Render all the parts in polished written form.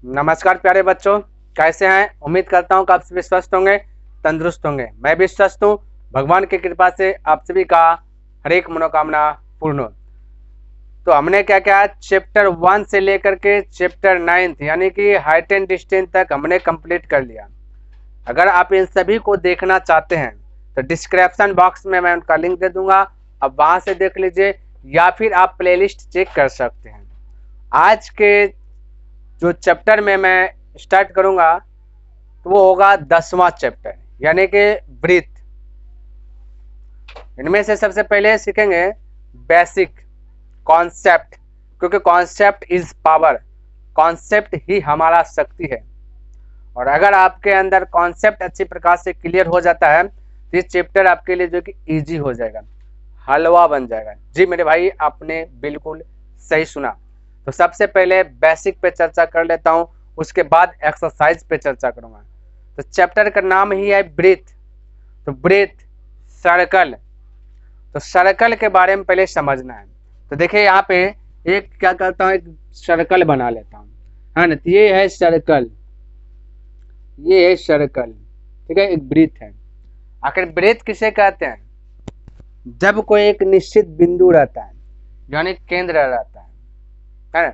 नमस्कार प्यारे बच्चों, कैसे हैं? उम्मीद करता हूं कि आप सभी स्वस्थ होंगे, तंदुरुस्त होंगे। मैं भी स्वस्थ हूं। भगवान की कृपा से आप सभी का हर एक मनोकामना पूर्ण हो। तो हमने क्या क्या चैप्टर 1 से लेकर के चैप्टर 9 यानी कि हाइट एंड डिस्टेंस तक हमने कंप्लीट कर लिया। अगर आप इन सभी को देखना चाहते हैं तो डिस्क्रिप्शन बॉक्स में मैं उनका लिंक दे दूंगा, आप वहां से देख लीजिए या फिर आप प्लेलिस्ट चेक कर सकते हैं। आज के जो चैप्टर में मैं स्टार्ट करूंगा तो वो होगा 10वां चैप्टर यानी कि ब्रीथ। इनमें से सबसे पहले सीखेंगे बेसिक कॉन्सेप्ट, क्योंकि कॉन्सेप्ट इज पावर, कॉन्सेप्ट ही हमारा शक्ति है। और अगर आपके अंदर कॉन्सेप्ट अच्छी प्रकार से क्लियर हो जाता है तो ये चैप्टर आपके लिए जो कि इजी हो जाएगा, हलवा बन जाएगा। जी मेरे भाई, आपने बिल्कुल सही सुना। तो सबसे पहले बेसिक पे चर्चा कर लेता हूं, उसके बाद एक्सरसाइज पे चर्चा करूंगा। तो चैप्टर का नाम ही है ब्रीथ। तो ब्रीथ सर्कल, तो सर्कल के बारे में पहले समझना है। तो देखिए यहाँ पे एक क्या करता हूँ, एक सर्कल बना लेता हूँ, है ना। तो ये है सर्कल, ये है सर्कल, ठीक है। एक ब्रीथ है। आखिर ब्रीथ किसे कहते हैं? जब कोई एक निश्चित बिंदु रहता है यानी केंद्र रहता है ना।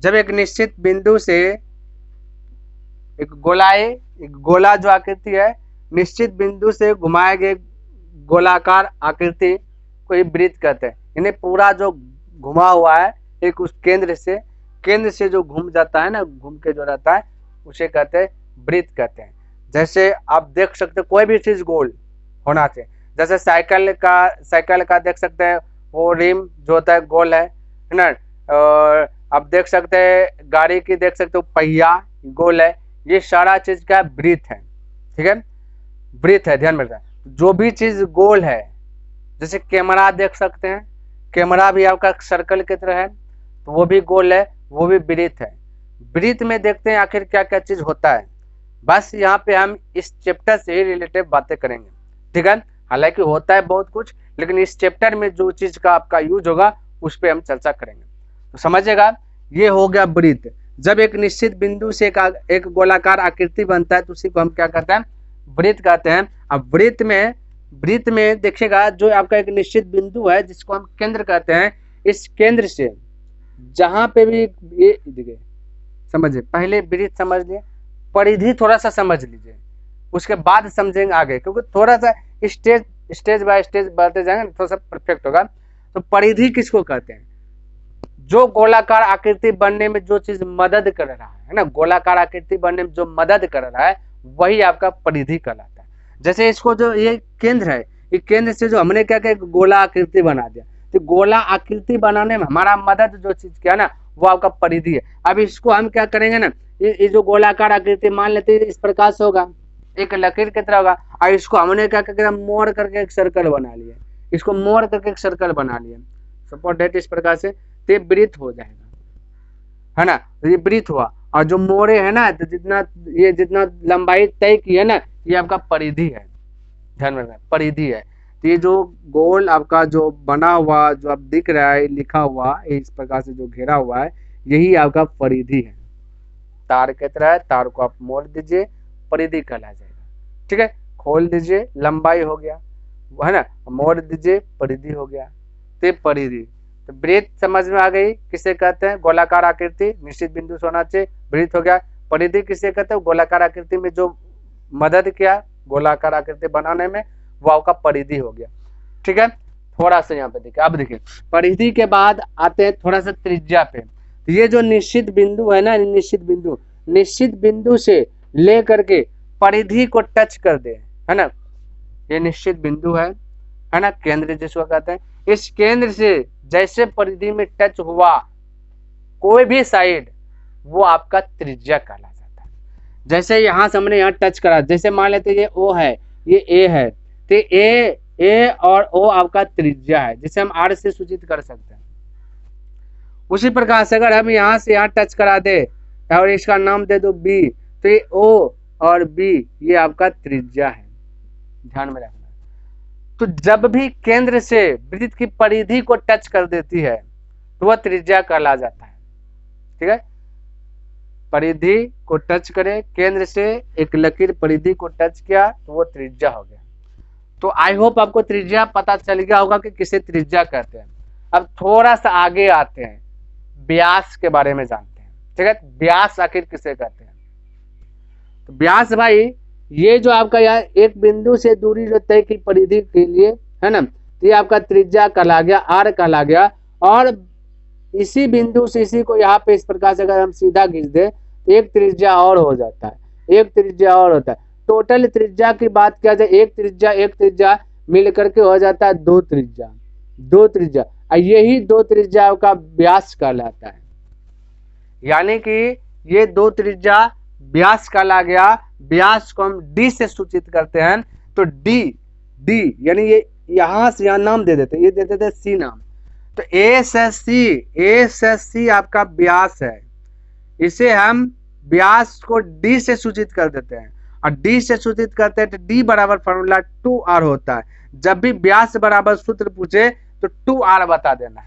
जब एक निश्चित बिंदु से एक गोला जो आकृति है, निश्चित बिंदु से घुमाए गए गोलाकार आकृति को ही ब्रीथ कहते हैं। यानी पूरा जो घुमा हुआ है एक उस केंद्र से जो घूम जाता है ना, घूम के जो रहता है उसे कहते हैं ब्रीथ कहते हैं। जैसे आप देख सकते हैं कोई भी चीज गोल होना चाहिए। जैसे साइकिल का देख सकते हैं, वो रिम जो होता है गोल है ना। और आप देख सकते हैं गाड़ी की, देख सकते हो पहिया गोल है। ये सारा चीज का ब्रीथ है, ठीक है। ब्रीथ है, ध्यान में रखना। जो भी चीज गोल है, जैसे कैमरा देख सकते हैं, कैमरा भी आपका सर्कल की तरह है, तो वो भी गोल है, वो भी ब्रीथ है। ब्रीथ में देखते हैं आखिर क्या क्या चीज होता है। बस यहाँ पे हम इस चैप्टर से ही रिलेटेड बातें करेंगे, ठीक है। हालांकि होता है बहुत कुछ, लेकिन इस चैप्टर में जो चीज का आपका यूज होगा उस पर हम चर्चा करेंगे। तो समझिएगा, ये हो गया ब्रीथ। जब एक निश्चित बिंदु से एक गोलाकार आकृति बनता है तो उसी को हम क्या कहते हैं? ब्रीथ कहते हैं। अब ब्रीथ में देखिएगा, जो आपका एक निश्चित बिंदु है जिसको हम केंद्र कहते हैं, इस केंद्र से जहां पे भी ये देखिए, समझिए, पहले ब्रीथ समझ लिए, परिधि थोड़ा सा समझ लीजिए, उसके बाद समझेंगे आगे, क्योंकि थोड़ा सा स्टेज बाय स्टेज बढ़ते जाएंगे थोड़ा सा परफेक्ट होगा। तो परिधि किसको कहते हैं? जो गोलाकार आकृति बनने में जो चीज मदद कर रहा है ना, गोलाकार आकृति बनने में जो मदद कर रहा है वही आपका परिधि कहलाता है। जैसे इसको जो ये केंद्र है, ये केंद्र से जो हमने क्या किया, गोला आकृति बना दिया। तो गोला आकृति बनाने में हमारा मदद जो चीज किया ना, वो आपका परिधि है। अब इसको हम क्या करेंगे ना, ये जो गोलाकार आकृति मान लेते हैं इस प्रकार से होगा, एक लकीर की तरह होगा। और इसको हमने क्या किया, मोड़ करके एक सर्कल बना लिया, इसको मोड़ करके एक सर्कल बना लिया, सपोर्ट डेट इस प्रकार से, तो ये ब्रीथ हो जाएगा, है ना। तो ये ब्रीथ हुआ। और जो मोड़े है ना, तो जितना लंबाई तय की है ना, ये आपका परिधि है। ध्यान में रखना, परिधि है। तो ये जो गोल आपका जो बना हुआ, जो आप दिख रहा है लिखा हुआ इस प्रकार से जो घेरा हुआ है, यही आपका परिधि है। तार की तरह है, तार को आप मोड़ दीजिए, परिधि कहला जाएगा, ठीक है। खोल दीजिए, लंबाई हो गया, है ना। मोड़ दीजिए, परिधि हो गया, तो परिधि। तो ब्रीथ समझ में आ गई, किसे कहते हैं? गोलाकार आकृति, निश्चित बिंदु से होना चाहिए, ब्रीथ हो गया। परिधि किसे कहते हैं? गोलाकार आकृति में जो मदद किया गोलाकार आकृति बनाने में, वो आपका परिधि हो गया, ठीक है। थोड़ा सा यहाँ पे देखिए, अब देखिए परिधि के बाद आते हैं थोड़ा सा त्रिज्या पे। तो ये जो निश्चित बिंदु है ना, निश्चित बिंदु से ले करके परिधि को टच कर दे, है ना। ये निश्चित बिंदु है ना, केंद्र जिसको कहते हैं। इस केंद्र से जैसे परिधि में टच हुआ कोई भी साइड, वो आपका त्रिज्या कहला जाता है। जैसे यहां से हमने यहाँ टच करा, जैसे मान लेते ये ओ है, ये ए है, तो ए और ओ आपका त्रिज्या है, जिसे हम आर से सूचित कर सकते हैं। उसी प्रकार से अगर हम यहाँ से यहाँ टच करा दे और इसका नाम दे दो बी, तो ये ओ और बी ये आपका त्रिज्या है, ध्यान में रखना। तो जब भी केंद्र से वृत्त की परिधि को टच कर देती है तो वह त्रिज्या कहला जाता है, ठीक है। परिधि को टच करे, केंद्र से एक लकीर परिधि को टच किया तो वो त्रिज्या हो गया। तो आई होप आपको त्रिज्या पता चल गया होगा कि किसे त्रिज्या कहते हैं। अब थोड़ा सा आगे आते हैं, व्यास के बारे में जानते हैं। ठीक है, व्यास आखिर किसे कहते हैं? तो व्यास भाई ये जो आपका यहाँ एक बिंदु से दूरी जो तय की परिधि के लिए है ना, तो ये आपका त्रिज्या कहला गया, आर कहला गया। और इसी बिंदु से इसी को यहाँ पे इस प्रकार से अगर हम सीधा खींच दे तो एक त्रिज्या और हो जाता है, एक त्रिज्या और होता है। टोटल त्रिज्या की बात किया जाए, एक त्रिज्या मिल करके हो जाता है दो त्रिज्या। यही दो त्रिज्याओं का व्यास कहलाता है। यानी कि ये दो त्रिज्या व्यास कहला गया। व्यास को हम डी से सूचित करते हैं। तो डी यानी ये यहां से यहां नाम दे देते, ये दे देते सी नाम। तो एस सी आपका व्यास है। इसे हम व्यास को डी से सूचित कर देते हैं और डी से सूचित करते हैं तो डी बराबर फॉर्मूला 2r होता है। जब भी व्यास बराबर सूत्र पूछे तो 2r बता देना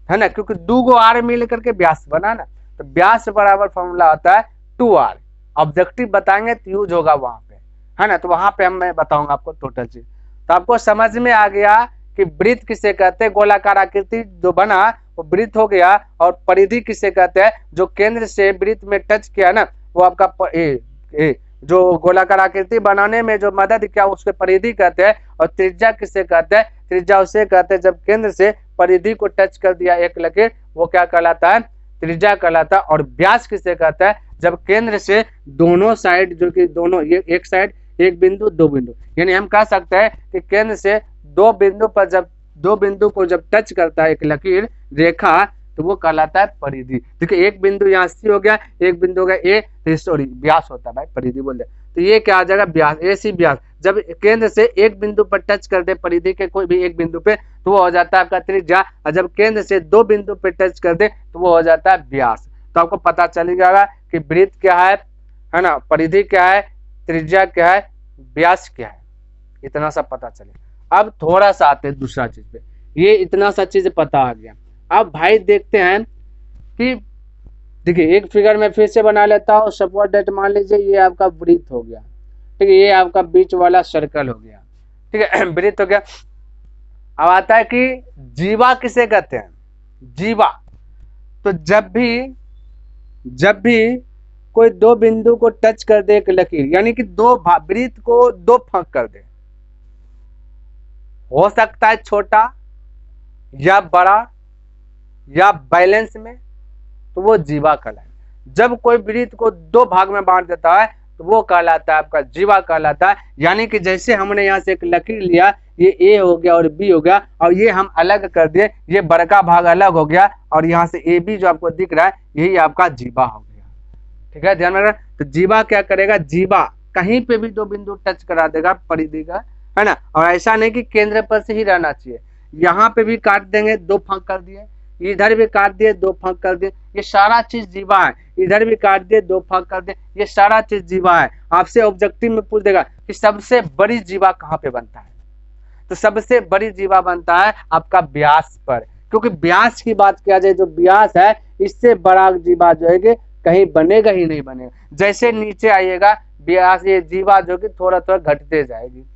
है ना, क्योंकि दो गो आर मिल करके व्यास बना ना। तो व्यास बराबर फॉर्मूला होता है 2r। ऑब्जेक्टिव बताएंगे तो यूज होगा वहां पे, है ना। तो वहां पे मैं बताऊंगा आपको टोटल चीज। तो आपको समझ में आ गया कि वृत्त किसे कहते हैं, गोलाकार आकृति जो बना वो वृत्त हो गया। और परिधि किसे कहते हैं, जो केंद्र से वृत्त में टच किया ना वो आपका जो गोलाकार आकृति बनाने में जो मदद किया उसके परिधि कहते हैं। और त्रिज्या किसे कहते हैं, त्रिज्या उसे कहते हैं जब केंद्र से परिधि को टच कर दिया एक लकीर, वो क्या कहलाता है, त्रिज्या कहलाता है। और व्यास किसे कहता है, जब केंद्र से दोनों साइड जो कि दोनों एक साइड एक बिंदु दो बिंदु, यानी हम कह सकते हैं कि केंद्र से दो बिंदु को जब टच करता है एक लकीर रेखा तो वो कहलाता है परिधि। देखिए एक बिंदु यहाँ सी हो गया, एक बिंदु हो गया ए, सॉरी व्यास होता है भाई, परिधि बोल दे। तो ये क्या आ जाएगा, व्यास, ए सी व्यास। जब केंद्र से एक बिंदु पर टच कर दे परिधि के कोई भी एक बिंदु पे तो वो हो जाता है आपका त्रिज्या। और जब केंद्र से दो बिंदु पे टच कर दे तो वो हो जाता है व्यास। तो आपको पता चल जाएगा कि वृत्त क्या है ना, परिधि क्या है, त्रिज्या क्या है, व्यास क्या है, इतना सा पता चले। अब थोड़ा सा आते हैं दूसरा चीज पे। ये इतना सा चीज पता आ गया। अब भाई देखते हैं कि देखिए एक फिगर में फिर से बना लेता हूँ। सपोज दैट मान लीजिए ये आपका वृत्त हो गया, ठीक है, ये आपका बीच वाला सर्कल हो गया, ठीक है, वृत्त हो गया। अब आता है कि जीवा किसे कहते हैं, जीवा। तो जब भी कोई दो बिंदु को टच कर दे एक लकीर, यानी कि दो वृत्त को दो फांक कर दे, हो सकता है छोटा या बड़ा या बैलेंस में, तो वो जीवा कहलाता है। जब कोई वृत्त को दो भाग में बांट देता है तो वो कहलाता है आपका जीवा कहलाता है। यानी कि जैसे हमने यहाँ से एक लकीर लिया, ये ए हो गया और बी हो गया, और ये हम अलग कर दिए, ये बड़का भाग अलग हो गया और यहाँ से ए बी जो आपको दिख रहा है यही आपका जीवा हो गया। ठीक है, ध्यान में रखना। तो जीवा क्या करेगा, जीवा कहीं पे भी दो बिंदु टच करा देगा परिधि का, है ना। और ऐसा नहीं कि केंद्र पर से ही रहना चाहिए, यहाँ पे भी काट देंगे, दो फांक कर दिए, इधर भी काट दिए, दो फांक कर दिए, ये सारा चीज जीवा है। इधर भी काट दिए, दो फांक कर दिए, ये सारा चीज जीवा है। आपसे ऑब्जेक्टिव में पूछ देगा कि सबसे बड़ी जीवा कहाँ पे बनता है, तो सबसे बड़ी जीवा बनता है आपका व्यास पर, क्योंकि व्यास की बात किया जाए, जो व्यास है इससे बड़ा जीवा जो है कहीं बनेगा ही नहीं बनेगा। जैसे नीचे आइएगा व्यास, ये जीवा जो कि थोड़ा थोड़ा घटते जाएगी।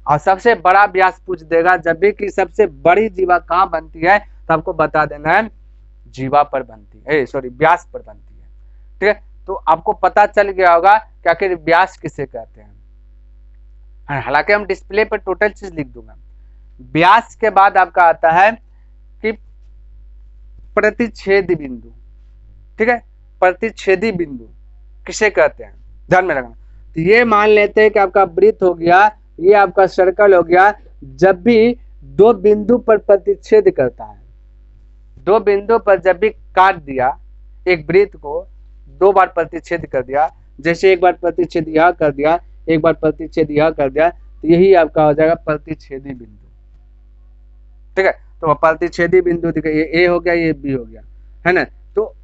और सबसे बड़ा व्यास पूछ देगा, जब भी कि सबसे बड़ी जीवा कहाँ बनती है तो आपको बता देना है जीवा पर बनती है, सॉरी व्यास पर बनती है। ठीक है, तो आपको पता चल गया होगा कि आखिर व्यास किसे कहते हैं। हालांकि हम डिस्प्ले पर टोटल चीज लिख दूंगा। व्यास के बाद आपका आता है कि प्रतिच्छेदी बिंदु। ठीक है, प्रतिच्छेदी बिंदु किसे कहते हैं, ध्यान में रखना। तो ये मान लेते हैं कि आपका वृत्त हो गया, ये आपका सर्कल हो गया। जब भी दो बिंदु पर प्रतिच्छेद करता है, दो बिंदु पर जब भी काट दिया एक वृत्त को, दो बार प्रतिच्छेद कर दिया, जैसे एक बार प्रतिच्छेद यह कर दिया, एक बार प्रतिच्छेद यह कर दिया, तो यही आपका हो जाएगा प्रतिच्छेदी बिंदु। ठीक है, तो प्रतिच्छेदी बिंदु देखिए, ये ए हो गया, ये बी हो गया, है ना। तो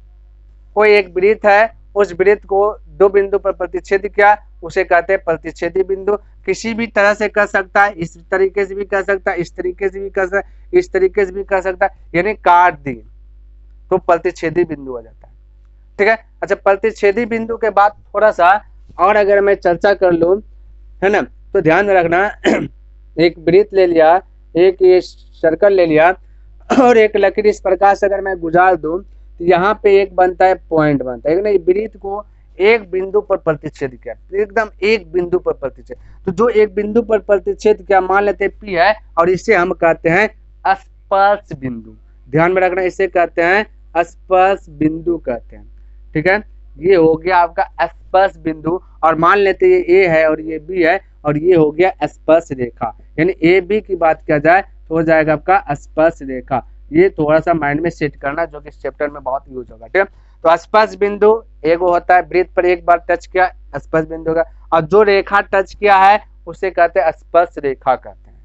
कोई एक वृत्त है, उस वृत्त को दो बिंदु पर प्रतिच्छेद किया, उसे कहते हैं प्रतिच्छेदी बिंदु। किसी भी तरह से कर सकता है, इस तरीके से भी कर सकता है, इस तरीके से भी कर सकता है, इस तरीके से भी कर सकता है, यानी काट दी तो प्रतिच्छेदी बिंदु हो जाता है। ठीक है। अच्छा, प्रतिच्छेदी बिंदु के बाद थोड़ा सा और अगर मैं चर्चा कर लूं, है ना, तो ध्यान में रखना एक वृत्त ले लिया, एक ये सर्कल ले लिया और एक लकीर इस प्रकार से अगर मैं गुजार दूं तो यहाँ पे एक बनता है, पॉइंट बनता है, एक वृत्त को एक बिंदु पर प्रतिच्छेद किया, एकदम एक बिंदु पर प्रतिच्छेद। तो जो एक बिंदु पर प्रतिच्छेद किया मान लेते हैं P है, और इसे हम कहते हैं स्पर्श बिंदु। ध्यान में रखना, इसे कहते हैं स्पर्श बिंदु कहते हैं, ठीक है। ये हो गया आपका स्पर्श बिंदु, और मान लेते हैं ये A है और ये B है, और ये हो गया स्पर्श रेखा, यानी AB की बात किया जाए तो हो जाएगा आपका स्पर्श रेखा। ये थोड़ा सा माइंड में सेट करना, जो कि इस चैप्टर में बहुत यूज होगा, ठीक है। तो स्पर्श बिंदु एगो होता है, वृत्त पर एक बार टच किया स्पर्श बिंदु का, और जो रेखा टच किया है उसे कहते हैं स्पर्श रेखा कहते हैं,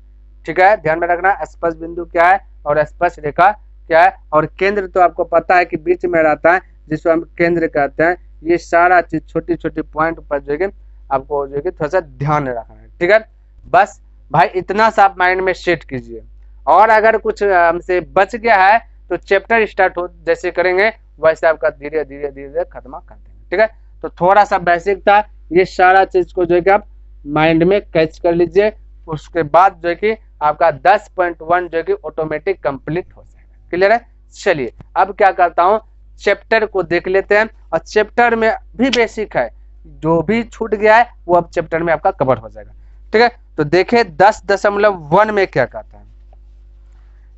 ठीक है। ध्यान में रखना, स्पर्श बिंदु क्या है और स्पर्श रेखा क्या है। और केंद्र तो आपको पता है कि बीच में रहता है, जिसको हम केंद्र कहते हैं। ये सारा चीज छोटी छोटी पॉइंट पर जो है आपको जो है थोड़ा सा ध्यान रखना है, ठीक है। बस भाई इतना सा आप माइंड में सेट कीजिए, और अगर कुछ हमसे बच गया है तो चैप्टर स्टार्ट हो जैसे करेंगे वैसे आपका धीरे धीरे धीरे खत्म कर देंगे, ठीक है। तो थोड़ा सा बेसिक था, ये सारा चीज को जो है कि आप माइंड में कैच कर लीजिए, उसके बाद जो है कि आपका 10.1 जो है कि ऑटोमेटिक कंप्लीट हो जाएगा। क्लियर है। चलिए अब क्या करता हूँ, चैप्टर को देख लेते हैं, और चैप्टर में भी बेसिक है, जो भी छूट गया है वो अब चैप्टर में आपका कवर हो जाएगा, ठीक है। तो देखे 10.1 में क्या कहता है,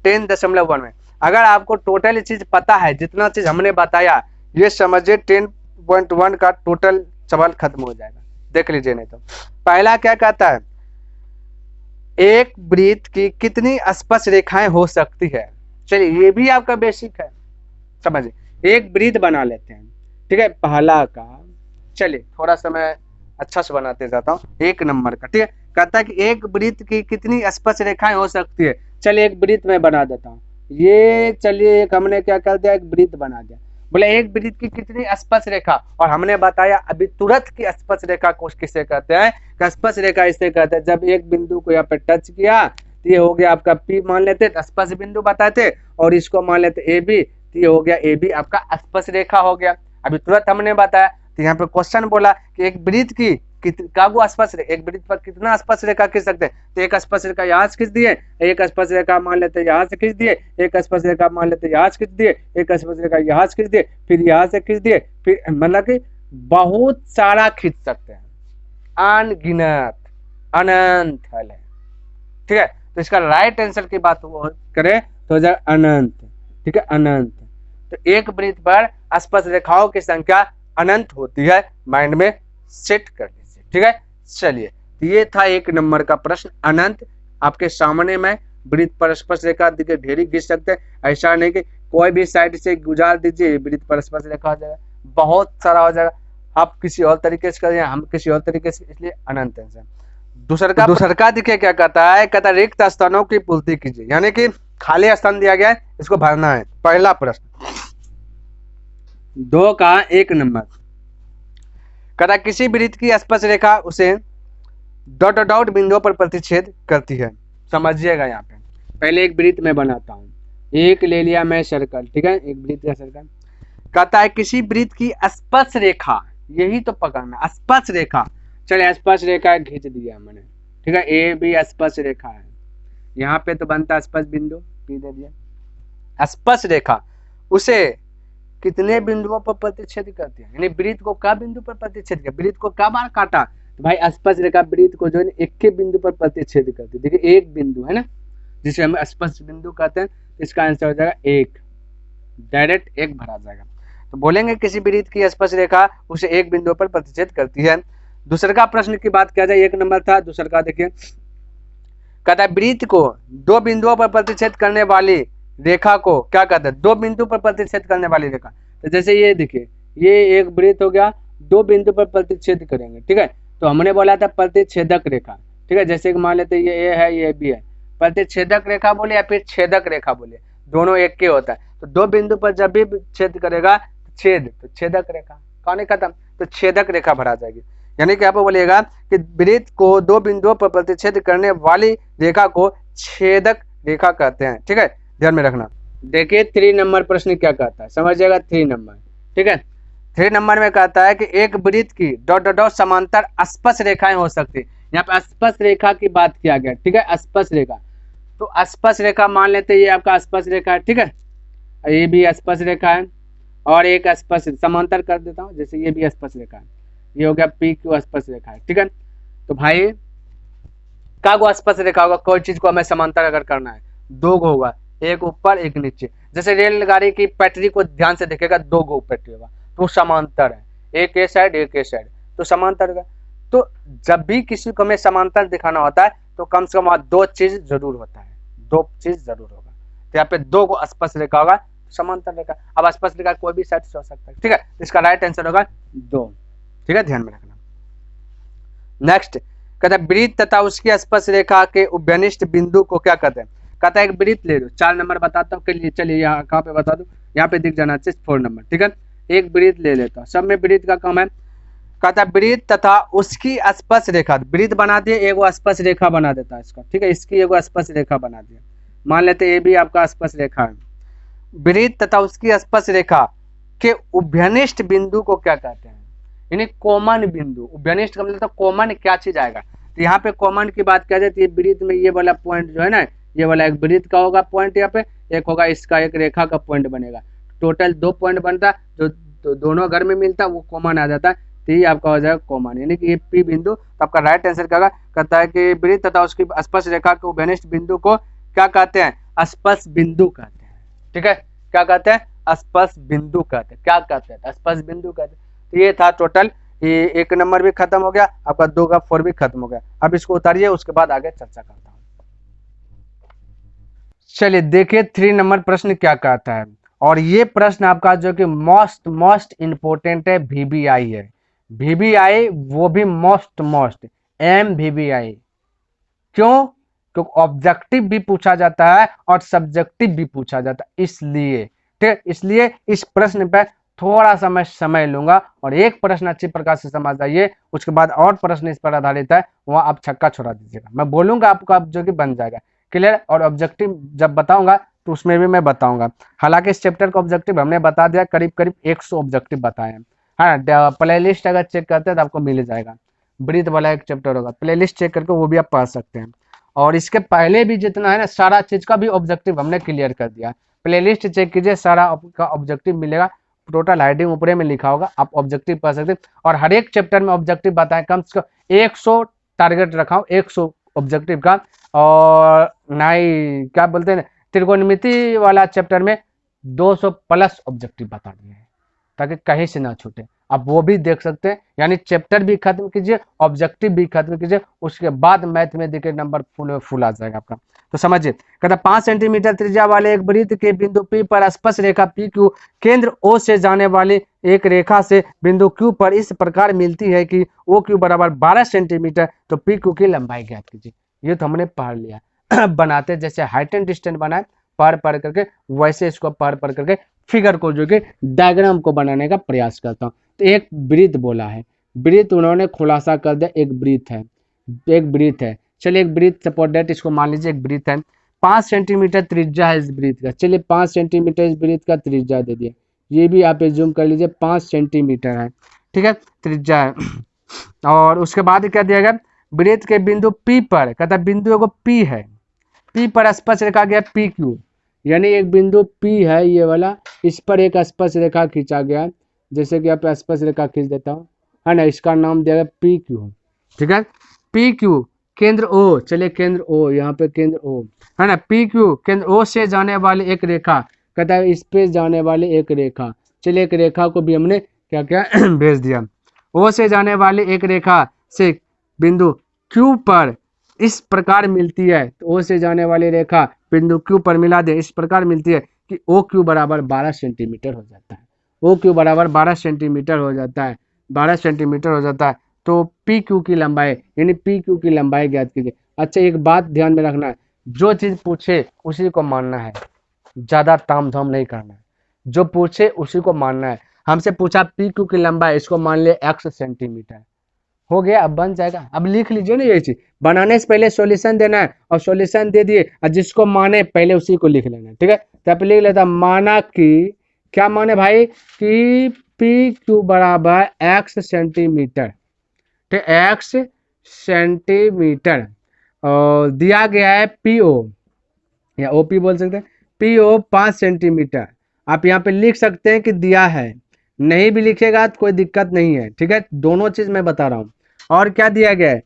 10.1 में अगर आपको टोटल चीज पता है, जितना चीज हमने बताया, ये समझिए 10.1 का टोटल सवाल खत्म हो जाएगा। देख लीजिए, नहीं तो पहला क्या कहता है, एक वृत्त की कितनी स्पर्श रेखाएं हो सकती है। चलिए ये भी आपका बेसिक है, समझिए। एक वृत्त बना लेते हैं, ठीक है, पहला का। चलिए थोड़ा सा मैं अच्छा से बनाते जाता हूँ, 1 नंबर का, ठीक है। कहता है कि एक वृत्त की कितनी स्पर्श रेखाएं हो सकती है। चलिए एक वृत्त में बना देता हूँ, ये चलिए एक हमने क्या कर दिया, एक वृत्त बना दिया। बोले एक वृत्त की कितनी स्पर्श रेखा, और हमने बताया अभी तुरंत की स्पर्श रेखा को किसे कहते हैं, स्पर्श रेखा इसे कहते हैं जब एक बिंदु को यहाँ पे टच किया तो ये हो गया आपका P मान लेते, स्पर्श बिंदु बताते, और इसको मान लेते AB, तो ये हो गया AB आपका स्पर्श रेखा हो गया। अभी तुरंत हमने बताया, तो यहाँ पे क्वेश्चन बोला कि एक वृत्त की कागो स्पर्श रेखा, एक वृत्त पर कितना स्पर्श रेखा खींच सकते हैं। तो एक स्पर्श रेखा यहाँ से खींच दिए, एक स्पर्श रेखा मान लेते यहाँ से खींच दिए, एक स्पर्श रेखा मान लेते यहाँ से खींच दिए, एक स्पर्श रेखा यहाँ से खींच दिए, फिर यहाँ से खींच दिए, फिर मतलब कि बहुत सारा खींच सकते हैं, अनगिनत, अनंत है, ठीक है। तो इसका राइट आंसर की बात करें तो हो जाए अनंत, ठीक है, अनंत। तो एक वृत्त पर स्पर्श रेखाओं की संख्या अनंत होती है, माइंड में सेट कर लीजिए, ठीक है। चलिए ये था 1 नंबर का प्रश्न, अनंत। आपके सामने में वृत्त पर स्पर्श रेखा दिखे ढेरी खींच सकते हैं, ऐसा नहीं कि कोई भी साइड से गुजार दीजिए वृत्त पर स्पर्श रेखा हो जाएगा, बहुत सारा हो जाएगा। आप किसी और तरीके से करें, हम किसी और तरीके से, इसलिए अनंत आंसर। दूसरा का देखिए क्या कहता है, कहता है रिक्त स्थानों की पूर्ति कीजिए, यानी कि खाली स्थान दिया गया है, इसको भरना है। पहला प्रश्न 2 का 1 नंबर कहता है किसी वृत्त की स्पर्श रेखा उसे डॉट डॉट डॉट बिंदुओं पर प्रतिच्छेद करती है। समझिएगा, यहाँ पे पहले एक वृत्त में बनाता हूँ, एक ले लिया मैं सर्कल, ठीक है, एक वृत्त का सर्कल। कहता है किसी वृत्त की स्पर्श रेखा, यही तो पकड़ना, स्पर्श रेखा। चलिए स्पर्श रेखा खींच दिया मैंने, ठीक है, ए बी स्पर्श रेखा है, यहाँ पे तो बनता है स्पर्श बिंदु, पी दे दिया। स्पर्श रेखा उसे कितने बिंदुओं पर प्रतिच्छेद करती है, यानी वृत्त को क्या बिंदु पर प्रतिच्छेद किया, वृत्त को क्या बार काटा, तो भाई स्पर्श रेखा वृत्त को जो है एक के बिंदु पर प्रतिच्छेद करती है। देखिए एक बिंदु है ना, जिसे हम स्पर्श बिंदु कहते हैं, तो इसका आंसर हो जाएगा 1, डायरेक्ट 1 भरा जाएगा। तो बोलेंगे किसी वृत्त की स्पर्श रेखा उसे एक बिंदु पर प्रतिच्छेद करती है। दूसरा प्रश्न की बात किया जाए, 1 नंबर था। दूसरा देखिए कहता है वृत्त को 2 बिंदुओं पर प्रतिच्छेद करने वाली रेखा को क्या कहते हैं, 2 बिंदु पर प्रतिच्छेद करने वाली रेखा। तो जैसे ये देखिए, ये एक वृत्त हो गया, 2 बिंदु पर प्रतिच्छेद करेंगे, ठीक है। तो हमने बोला था प्रतिच्छेदक रेखा, ठीक है, जैसे कि मान लेते ये ए है, ये बी है, प्रतिच्छेदक रेखा बोले या फिर छेदक रेखा बोले, दोनों एक के होता है। तो 2 बिंदु पर जब भी छेद करेगा तो छेदक रेखा, कौन खत्म, तो छेदक रेखा भरा जाएगी। यानी कि आप बोलिएगा कि वृत्त को 2 बिंदुओं पर प्रतिच्छेद करने वाली रेखा को छेदक रेखा कहते हैं, ठीक है, ध्यान में रखना। देखिए 3 नंबर प्रश्न क्या कहता है, समझिएगा 3 नंबर, ठीक है। 3 नंबर में कहता है कि एक वृत्त की डॉट डॉट डॉट समांतर स्पर्श रेखाएं हो सकती है। यहाँ पे स्पर्श रेखा की बात किया गया, ठीक है, स्पर्श रेखा। तो स्पर्श रेखा मान लेते हैं, ये आपका स्पर्श रेखा है, ठीक है, ये भी स्पर्श रेखा है, और एक स्पर्श समांतर कर देता हूँ, जैसे ये भी स्पर्श रेखा है, ये हो गया पी क्यू स्पर्श रेखा है, ठीक है। तो भाई का गो स्पर्श रेखा होगा, कोई चीज को हमें समांतर अगर करना है, दो गो होगा, एक ऊपर एक नीचे। जैसे रेलगाड़ी की पटरी को ध्यान से देखेगा, दो गो पटरी होगा, तो समांतर है, एक ए साइड एक ए साइड, तो समांतर होगा। तो जब भी किसी को हमें समांतर दिखाना होता है तो कम से कम दो चीज जरूर होता है, दो चीज जरूर होगा। तो यहाँ पे दो गो स्पर्श रेखा होगा, समांतर रेखा। अब स्पर्श रेखा कोई भी साइड से हो सकता है, ठीक है, इसका राइट आंसर होगा 2, ठीक है, ध्यान में रखना। नेक्स्ट कहता है वृत्त तथा उसकी स्पर्श रेखा के उभयनिष्ठ बिंदु को क्या कहते हैं। कहता है एक वृत्त ले लो, 4 नंबर बताता हूँ, चलिए यहाँ कहाँ पे बता दूं, यहाँ पे दिख जाना चाहिए 4 नंबर, ठीक है। एक वृत्त ले लेता हूँ, सब में वृत्त का काम है। कहता है वृत्त तथा उसकी स्पर्श रेखा, वृत्त बना दिए, एगो स्पर्श रेखा बना देता है इसका, ठीक है, इसकी एगो स्पर्श रेखा बना दिया, मान लेते ये भी आपका स्पर्श रेखा है। वृत्त तथा उसकी स्पर्श रेखा के उभयनिष्ठ बिंदु को क्या कहते हैं, यानी कॉमन बिंदु। उभयनिष्ठ का मतलब तो कॉमन क्या चीज आएगा, तो यहाँ पे कॉमन की बात किया जाती है, वृत्त में ये वाला पॉइंट जो है ना, ये वाला एक वृत्त का होगा पॉइंट, यहाँ पे एक होगा इसका एक रेखा का पॉइंट बनेगा, टोटल 2 पॉइंट बनता, जो दोनों अगर में मिलता वो कॉमन आ जाता है, तो ये आपका हो जाएगा कॉमन, यानी कि ये पी बिंदु। तो आपका राइट आंसर क्या होगा, कहता है कि वृत्त तथा उसकी स्पर्श रेखा के उभयनिष्ठ बिंदु को क्या कहते हैं, स्पर्श बिंदु कहते हैं, ठीक है, क्या कहते हैं, स्पर्श बिंदु कहते हैं, क्या कहते हैं, स्पर्श बिंदु कहते हैं। तो ये था टोटल, ये 1 नंबर भी खत्म हो गया आपका, 2 का 4 भी खत्म हो गया। अब इसको उतारिए, उसके बाद आगे चर्चा करता हूँ। चलिए देखिए 3 नंबर प्रश्न क्या कहता है, और ये प्रश्न आपका जो कि मोस्ट इंपोर्टेंट है, VBI है, VBI वो भी मोस्ट MVBI। क्यों, क्योंकि ऑब्जेक्टिव भी पूछा जाता है और सब्जेक्टिव भी पूछा जाता है, इसलिए, ठीक है, इसलिए इस प्रश्न पर थोड़ा सा मैं समय लूंगा, और एक प्रश्न अच्छी प्रकार से समझ जाइए, उसके बाद और प्रश्न इस पर आधारित है, वहां आप छक्का छोड़ा दीजिएगा, मैं बोलूंगा आपको, आप जो कि बन जाएगा, क्लियर। और ऑब्जेक्टिव जब बताऊंगा तो उसमें भी मैं बताऊंगा, हालांकि इस चैप्टर का ऑब्जेक्टिव हमने बता दिया, करीब करीब 100 ऑब्जेक्टिव बताए हैं, हाँ, प्ले लिस्ट अगर चेक करते हैं तो आपको मिल जाएगा, ब्रीथ वाला एक चैप्टर होगा, प्ले लिस्ट चेक करके वो भी आप पढ़ सकते हैं। और इसके पहले भी जितना है ना, सारा चीज का भी ऑब्जेक्टिव हमने क्लियर कर दिया, प्ले लिस्ट चेक कीजिए, सारा आपका ऑब्जेक्टिव मिलेगा, टोटल हेडिंग ऊपर में लिखा होगा, आप ऑब्जेक्टिव पढ़ सकते हैं। और हर एक चैप्टर में ऑब्जेक्टिव बताएं, कम से कम 100 टारगेट रखा हूं, 100 ऑब्जेक्टिव का। और नहीं क्या बोलते हैं, त्रिकोणमिति वाला चैप्टर में 200 प्लस ऑब्जेक्टिव बता दिए हैं, ताकि कहीं से ना छूटे, आप वो भी देख सकते हैं। यानी चैप्टर भी खत्म कीजिए, ऑब्जेक्टिव भी खत्म कीजिए, उसके बाद मैथ में देखिए नंबर फुल आ जाएगा आपका। तो समझिए, कहता 5 सेंटीमीटर त्रिज्या वाले एक वृत्त के बिंदु P पर स्पर्श रेखा PQ केंद्र O से जाने वाली एक रेखा से बिंदु Q पर इस प्रकार मिलती है कि OQ बराबर 12 सेंटीमीटर, तो PQ की लंबाई ज्ञात कीजिए। ये तो हमने पढ़ लिया बनाते जैसे हाइट एंड डिस्टेंस बनाए पढ़ करके, वैसे इसको पढ़ करके फिगर को जो कि डायग्राम को बनाने का प्रयास करता हूँ। तो एक वृत्त बोला है, वृत्त उन्होंने खुलासा कर दिया, एक वृत्त है, एक वृत्त है, चलिए एक वृत्त सपोर्ट डेट, इसको मान लीजिए एक वृत्त है, 5 सेंटीमीटर त्रिज्या है इस वृत्त का, चलिए 5 सेंटीमीटर इस वृत्त का त्रिज्या दे दिया, ये भी आप जूम कर लीजिए, 5 सेंटीमीटर है, ठीक है, त्रिज्या है। और उसके बाद क्या दिया गया, वृत्त के बिंदु P पर, कहता बिंदु एगो P है, P पर स्पर्श रेखा गया PQ, यानी एक बिंदु P है ये वाला, इस पर एक स्पर्श रेखा खींचा गया, जैसे कि आप स्पर्श रेखा खींच देता हूँ, है ना, इसका नाम दिया गया PQ, ठीक है, PQ केंद्र O, चलिए केंद्र O, यहाँ पे केंद्र O है ना, PQ केंद्र O से जाने वाली एक रेखा, कहता है इस पे जाने वाली एक रेखा, चलिए एक रेखा को भी हमने क्या क्या भेज दिया, O से जाने वाली एक रेखा से बिंदु Q पर इस प्रकार मिलती है, तो O से जाने वाली रेखा बिंदु Q पर मिला दे, इस प्रकार मिलती है कि OQ बराबर 12 सेंटीमीटर हो जाता है, OQ बराबर 12 सेंटीमीटर हो जाता है, 12 सेंटीमीटर हो जाता है। तो PQ की लंबाई, यानी PQ की लंबाई ज्ञात कीजिए। अच्छा एक बात ध्यान में रखना है, जो चीज पूछे उसी को मानना है, ज्यादा ताम झाम नहीं करना है, जो पूछे उसी को मानना है। हमसे पूछा PQ की लंबाई, इसको मान लिया x सेंटीमीटर, हो गया, अब बन जाएगा। अब लिख लीजिए ना, ये चीज बनाने से पहले सॉल्यूशन देना है, और सॉल्यूशन दे दिए, और जिसको माने पहले उसी को लिख लेना है, ठीक है। तो आप लिख लेता, माना कि, क्या माने भाई, कि पी क्यू बराबर x सेंटीमीटर, ठीक, x सेंटीमीटर, और दिया गया है पी ओ या ओपी बोल सकते हैं, पी ओ 5 सेंटीमीटर। आप यहाँ पे लिख सकते हैं कि दिया है, नहीं भी लिखेगा तो कोई दिक्कत नहीं है, ठीक है, दोनों चीज मैं बता रहा हूँ। और क्या दिया गया है,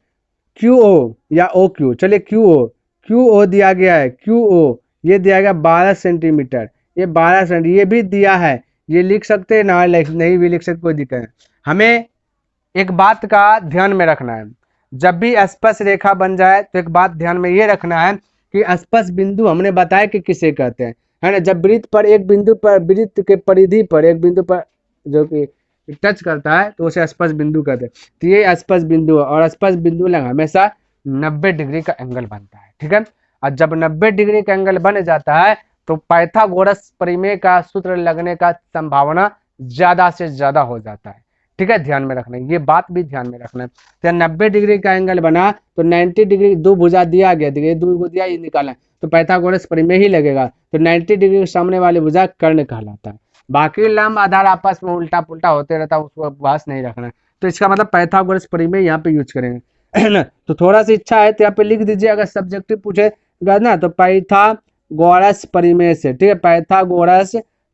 क्यू ओ या ओ क्यू, चलिए क्यू ओ दिया गया है, क्यू ओ ये दिया गया 12 सेंटीमीटर, ये 12 सेंटीमीटर ये भी दिया है, ये लिख सकते हैं ना, नहीं भी लिख सकते, कोई दिक्कत नहीं। हमें एक बात का ध्यान में रखना है, जब भी स्पर्श रेखा बन जाए तो एक बात ध्यान में ये रखना है कि स्पर्श बिंदु हमने बताया कि किसे कहते हैं, है ना। जब वृत्त पर एक बिंदु पर, वृत्त के परिधि पर एक बिंदु पर जो कि टच करता है तो उसे स्पर्श बिंदु कहते हैं। तो ये स्पर्श बिंदु है और स्पर्श बिंदु लग हमेशा 90 डिग्री का एंगल बनता है, ठीक है। और जब 90 डिग्री का एंगल बन जाता है तो पाइथागोरस प्रमेय का सूत्र लगने का संभावना ज्यादा से ज्यादा हो जाता है, ठीक है, ध्यान में रखना है, ये बात भी ध्यान में रखना है। तो 90 डिग्री का एंगल बना तो 90 डिग्री दो भुजा दिया गया, देखिए दो को दिया, ये निकाला तो पाइथागोरस प्रमेय ही लगेगा, तो 90 डिग्री के सामने वाले भुजा कर्ण कहलाता है। बाकी लंब आधार आपस में उल्टा पुल्टा होते रहता है, उसको बस नहीं रखना है। तो इसका मतलब पाइथागोरस प्रमेय यहाँ पे यूज करेंगे, है ना। तो थोड़ा सी इच्छा है तो यहाँ पे लिख दीजिए, अगर सब्जेक्टिव पूछेगा ना तो पाइथागोरस प्रमेय से, ठीक है, पाइथागोरस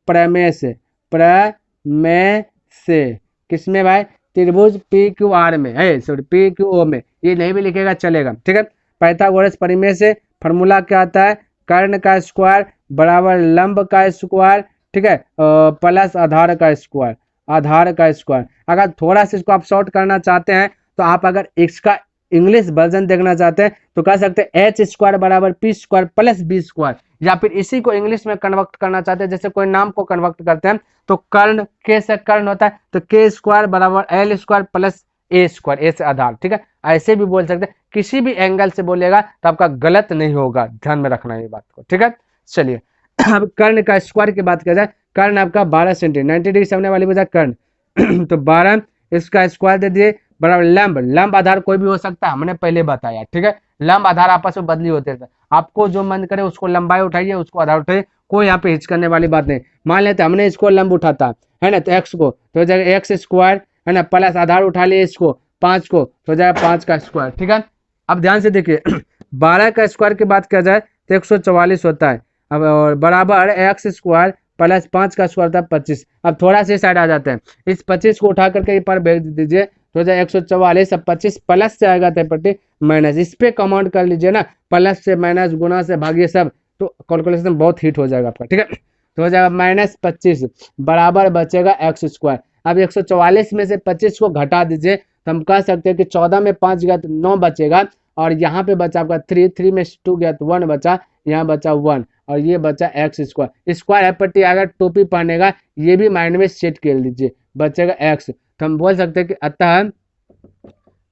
प्रमेय से, प्रमेय से किसमें भाई, त्रिभुज पी क्यू आर में है, सॉरी पी क्यू ओ में, ये नहीं भी लिखेगा चलेगा, ठीक है। पाइथागोरस प्रमेय से फॉर्मूला क्या आता है, कर्ण का स्क्वायर बराबर लंब का स्क्वायर, ठीक है, प्लस आधार का स्क्वायर, आधार का स्क्वायर। अगर थोड़ा सा इसको आप शॉर्ट करना चाहते हैं तो आप अगर इसका इंग्लिश वर्जन देखना चाहते हैं तो कह सकते हैं एच स्क्वायर बराबर p square plus b square, या फिर इसी को इंग्लिश में कन्वर्ट करना चाहते हैं, जैसे कोई नाम को कन्वर्ट करते हैं तो कर्ण, के से कर्ण होता है तो के स्क्वायर बराबर एल स्क्वायर प्लस ए स्क्वायर, ए से आधार, ठीक है, ऐसे भी बोल सकते हैं। किसी भी एंगल से बोलेगा तो आपका गलत नहीं होगा, ध्यान में रखना ये बात को, ठीक है। चलिए अब कर्ण का स्क्वायर की बात किया जाए, कर्ण आपका 12 सेंटीमीटर, 90 डिग्री सामने वाली वजह कर्ण तो 12 इसका स्क्वायर दे दिए बराबर लंब, लंब आधार कोई भी हो सकता है, हमने पहले बताया, ठीक है, लंब आधार आपस में बदली होते हैं, आपको जो मन करे उसको लंबाई उठाइए, उसको आधार उठाइए, कोई यहाँ पे हिचकने वाली बात नहीं। मान लेते हमने इसको लंब उठाता है ना, तो एक्स को तो हो जाएगा एक्स स्क्वायर, है ना, प्लस आधार उठा लिए इसको 5 को तो हो जाएगा 5 का स्क्वायर, ठीक है। अब ध्यान से देखिए 12 का स्क्वायर की बात किया जाए तो 144 होता है, अब और बराबर एक्स स्क्वायर प्लस 5 का स्क्वायर था 25। अब थोड़ा सा साइड आ जाते हैं, इस 25 को उठा करके पर भेज दीजिए तो हो जाए 144, अब 25 प्लस से आएगा तेपट्टी माइनस, इस पे कमांड कर लीजिए ना, प्लस से माइनस गुना से भागिए सब, तो कैलकुलेशन बहुत हिट हो जाएगा आपका, ठीक है। तो हो जाएगा -25 बराबर बचेगा एक्स स्क्वायर। अब 144 में से 25 को घटा दीजिए तो हम कह सकते हैं कि 14 में 5 गया तो 9 बचेगा, और यहाँ पे बचा आपका 3 में 2 गया तो 1 बचा, यहाँ बचा 1 और ये बचा एक्स स्क्वायर, स्क्वायर है पट्टी अगर टोपी पहनेगा ये भी माइंड में सेट कर लीजिए, बचेगा एक्स। तो हम बोल सकते हैं कि अतः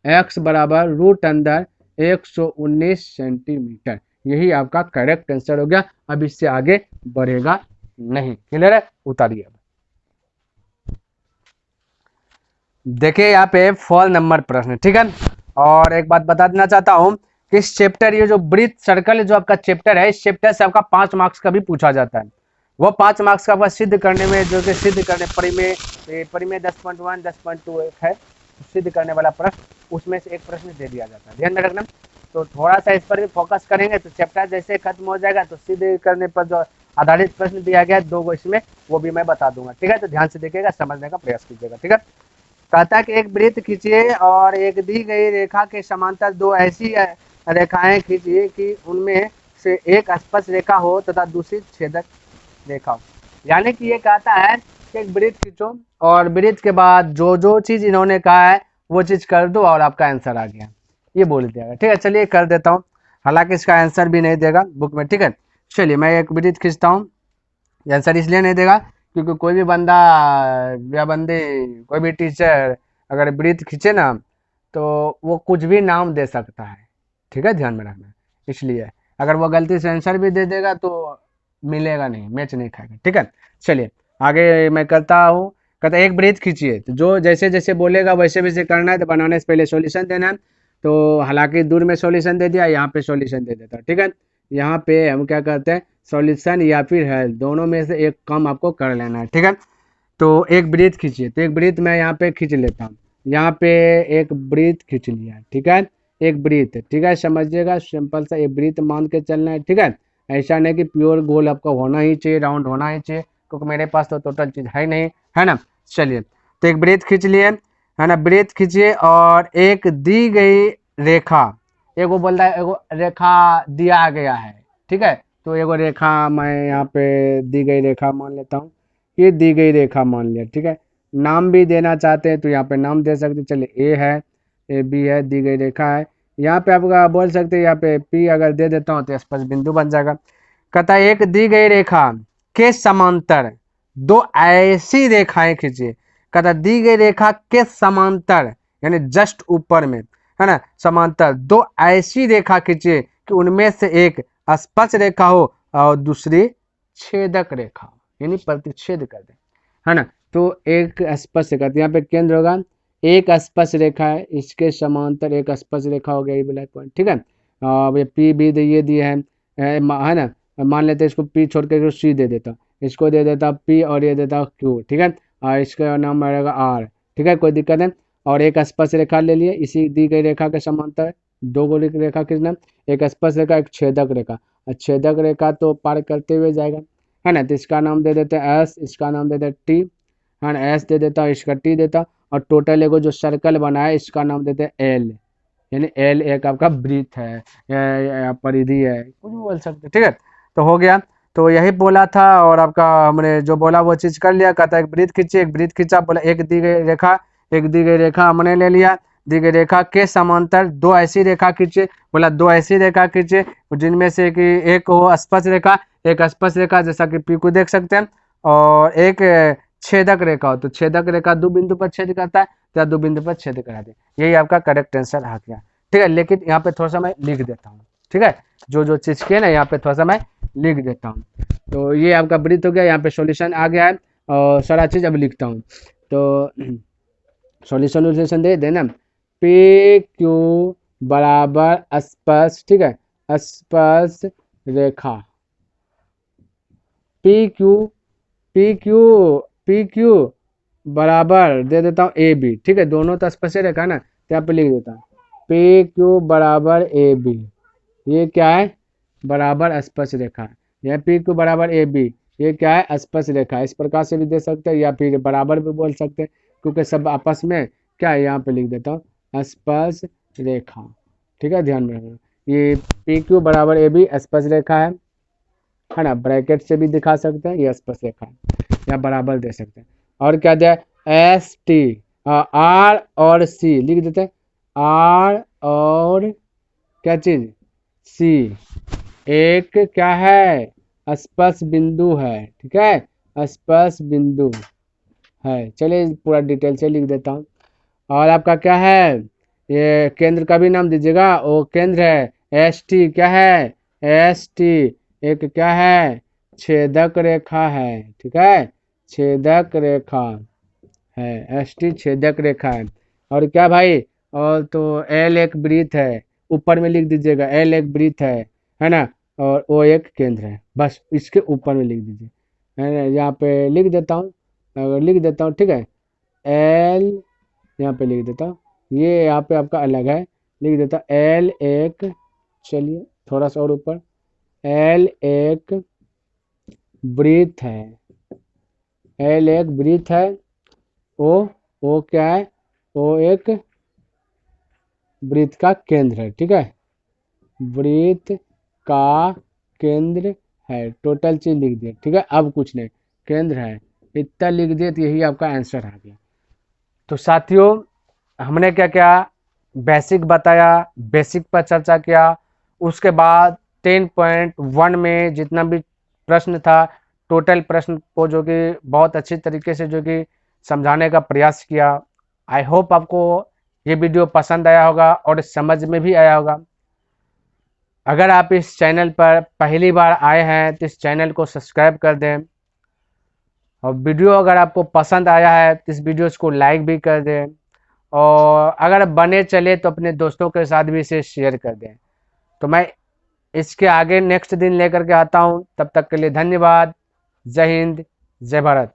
एक्स बराबर रूट अंदर 119 सेंटीमीटर, यही आपका करेक्ट आंसर हो गया। अब इससे आगे बढ़ेगा नहीं, क्लियर है, उतारिए। देखिए यहाँ पे फॉल नंबर प्रश्न, ठीक है। और एक बात बता देना चाहता हूँ कि इस चैप्टर, ये जो वृत्त सर्कल जो आपका चैप्टर है, इस चैप्टर से आपका 5 मार्क्स का भी पूछा जाता है। वो 5 मार्क्स का आपका सिद्ध करने में, जो कि सिद्ध करने परिमेय 10.1 10.2 है, सिद्ध करने वाला प्रश्न, उसमें से एक प्रश्न दे दिया जाता है, ध्यान में रखना। तो थोड़ा सा इस पर भी फोकस करेंगे तो चैप्टर जैसे खत्म हो जाएगा तो सिद्ध करने पर जो आधारित प्रश्न दिया गया है 2 इसमें, वो भी मैं बता दूंगा, ठीक है। तो ध्यान से देखिएगा, समझने का प्रयास कीजिएगा, ठीक है। कहता है कि एक वृत्त खींचिए और एक दी गई रेखा के समांतर 2 ऐसी रेखाएं खींचिए कि उनमें से एक स्पर्श रेखा हो तथा दूसरी छेदक रेखा हो। यानी कि ये कहता है कि एक वृत्त खींचो और वृत्त के बाद जो जो चीज इन्होंने कहा है वो चीज कर दो और आपका आंसर आ गया, ये बोल दिया, ठीक है। चलिए कर देता हूँ, हालांकि इसका आंसर भी नहीं देगा बुक में, ठीक है। चलिए मैं एक वृत्त खींचता हूँ, आंसर इसलिए नहीं देगा क्योंकि कोई भी बंदा या बंदी, कोई भी टीचर अगर वृत्त खींचे ना तो वो कुछ भी नाम दे सकता है, ठीक है, ध्यान में रखना। इसलिए अगर वो गलती से आंसर भी दे देगा तो मिलेगा नहीं, मैच नहीं खाएगा, ठीक है। चलिए आगे मैं करता हूँ। कहता एक वृत्त खींचिए, तो जो जैसे जैसे बोलेगा वैसे वैसे करना है, तो बनाने से पहले सॉल्यूशन देना है। तो हालांकि दूर में सॉल्यूशन दे दिया, यहाँ पे सॉल्यूशन दे देता, ठीक है। यहाँ पे हम क्या करते हैं, सॉल्यूशन या फिर हेल्प, दोनों में से एक काम आपको कर लेना है, ठीक है। तो एक ब्रीथ खींचिए, तो एक ब्रीथ मैं यहाँ पे खींच लेता हूँ, यहाँ पे एक ब्रीथ खींच लिया, ठीक है, एक ब्रीथ, ठीक है, समझिएगा, सिंपल सा एक ब्रीथ मान के चलना है, ठीक है। ऐसा नहीं कि प्योर गोल आपका होना ही चाहिए, राउंड होना ही चाहिए, क्योंकि मेरे पास तो टोटल चीज है नहीं, है ना। चलिए, तो एक ब्रीथ खींच लिए, है ना, ब्रीथ खींचिए और एक दी गई रेखा, एगो बोल रहा है एगो रेखा दिया गया है, ठीक है, तो एगो रेखा मैं यहाँ पे दी गई रेखा मान लेता हूँ, ये दी गई रेखा मान लिया, ठीक है। नाम भी देना चाहते हैं तो यहाँ पे नाम दे सकते, चलिए ए है, ए बी है, दी गई रेखा है, यहाँ पे आपका बोल सकते हैं, यहाँ पे पी अगर दे देता हूँ तो स्पर्श बिंदु बन जाएगा। कहता है एक दी गई रेखा के समांतर दो ऐसी रेखाएं खींचिए, कहता दी गई रेखा के समांतर यानी जस्ट ऊपर में, है ना, समांतर दो ऐसी रेखा खींचिए कि उनमें से एक स्पर्श रेखा हो और दूसरी छेदक रेखा यानी प्रतिच्छेद कर दे, है ना। तो एक स्पर्श रेखा, तो यहाँ पे केंद्र होगा, एक स्पर्श रेखा है, इसके समांतर एक स्पर्श रेखा हो गया, ये ब्लैक पॉइंट, ठीक है। ये पी भी ये दिए हैं, है ना, मान लेते हैं इसको पी छोड़ के सी दे देता, इसको दे देता पी और ये देता क्यू, ठीक है, और इसका नाम रहेगा आर, ठीक है, कोई दिक्कत नहीं। और एक स्पर्श रेखा ले लिए, इसी दी गई रेखा के समांतर दो गोली की रेखा खींचना, एक स्पर्श रेखा एक छेदक रेखा, छेदक रेखा तो पार करते हुए जाएगा, है ना, तो इसका नाम दे देते हैं एस, इसका नाम दे देते टी, है ना, एस दे देता, इसका टी देता, और टोटल एगो जो सर्कल बना है इसका नाम देते हैं एल, यानी एल एक आपका ब्रीथ है या परिधि है, कुछ भी बोल सकते, ठीक है। तो हो गया, तो यही बोला था और आपका हमने जो बोला वो चीज कर लिया। कहता है एक ब्रीथ खींचे, एक ब्रीथ खींचा, बोला एक दी गई रेखा, एक दी गई रेखा हमने ले लिया, दी गई रेखा के समांतर दो ऐसी रेखा खींचे, बोला दो ऐसी रेखा खींचे जिनमें से कि एक हो स्पर्श रेखा, एक स्पर्श रेखा जैसा कि पी को देख सकते हैं, और एक छेदक रेखा हो, तो छेदक रेखा दो बिंदु पर छेद करता है, या दो बिंदु पर छेद करा दे, यही आपका करेक्ट आंसर आ गया, ठीक है। लेकिन यहाँ पे थोड़ा सा मैं लिख देता हूँ, ठीक है, जो जो चीज के ना यहाँ पे थोड़ा सा मैं लिख देता हूँ। तो ये आपका ब्रीथ हो गया, यहाँ पे सॉल्यूशन आ गया है और सारा चीज अब लिखता हूँ, तो सॉल्यूशन दे देना, पी क्यू बराबर स्पर्श, ठीक है, स्पर्श रेखा, P Q P Q P Q बराबर दे देता हूँ ए बी, ठीक है, दोनों तो स्पर्श रेखा ना, तो यहाँ पे लिख देता हूँ पी क्यू बराबर ए बी, ये क्या है, बराबर स्पर्श रेखा, यह पी क्यू बराबर ए बी, ये क्या है, स्पर्श रेखा, इस प्रकार से भी दे सकते हैं या फिर बराबर भी बोल सकते हैं, क्योंकि सब आपस में क्या है, यहाँ पे लिख देता हूँ स्पर्श रेखा, ठीक है, ध्यान में रखना, ये पी क्यू बराबर ए बी स्पर्श रेखा है ना, ब्रैकेट से भी दिखा सकते हैं, ये स्पर्श रेखा या बराबर दे सकते हैं। और क्या दिया, एस टी, आर और सी लिख देते हैं, आर और क्या चीज सी, एक क्या है, स्पर्श बिंदु है, ठीक है, स्पर्श बिंदु है, चलिए पूरा डिटेल से लिख देता हूँ। और आपका क्या है, ये केंद्र का भी नाम दीजिएगा, वो केंद्र है एस टी, क्या है एस टी, एक क्या है छेदक रेखा है, ठीक है, छेदक रेखा है, एस टी छेदक रेखा है। और क्या भाई, और तो एल एक वृत्त है, ऊपर में लिख दीजिएगा एल एक वृत्त है ना, और ओ एक केंद्र है, बस इसके ऊपर में लिख दीजिए, है ना, यहाँ पे लिख देता हूँ, लिख देता हूँ, ठीक है, एल यहाँ पे लिख देता हूँ, ये यहाँ पे आपका अलग है, लिख देता एल एक, चलिए थोड़ा सा और ऊपर, एल एक वृत्त है, एल एक वृत्त है, ओ क्या है, ओ एक वृत्त का केंद्र है, ठीक है, वृत्त का केंद्र है, टोटल चीज लिख दिया, ठीक है, अब कुछ नहीं, केंद्र है, इतना लिख दिए तो यही आपका आंसर आ गया। तो साथियों हमने क्या क्या बेसिक बताया, बेसिक पर चर्चा किया, उसके बाद 10.1 में जितना भी प्रश्न था, टोटल प्रश्न को जो कि बहुत अच्छी तरीके से जो कि समझाने का प्रयास किया। आई होप आपको ये वीडियो पसंद आया होगा और समझ में भी आया होगा। अगर आप इस चैनल पर पहली बार आए हैं तो इस चैनल को सब्सक्राइब कर दें, और वीडियो अगर आपको पसंद आया है तो इस वीडियो को लाइक भी कर दें, और अगर बने चले तो अपने दोस्तों के साथ भी इसे शेयर कर दें। तो मैं इसके आगे नेक्स्ट दिन लेकर के आता हूँ, तब तक के लिए धन्यवाद। जय हिंद, जय भारत।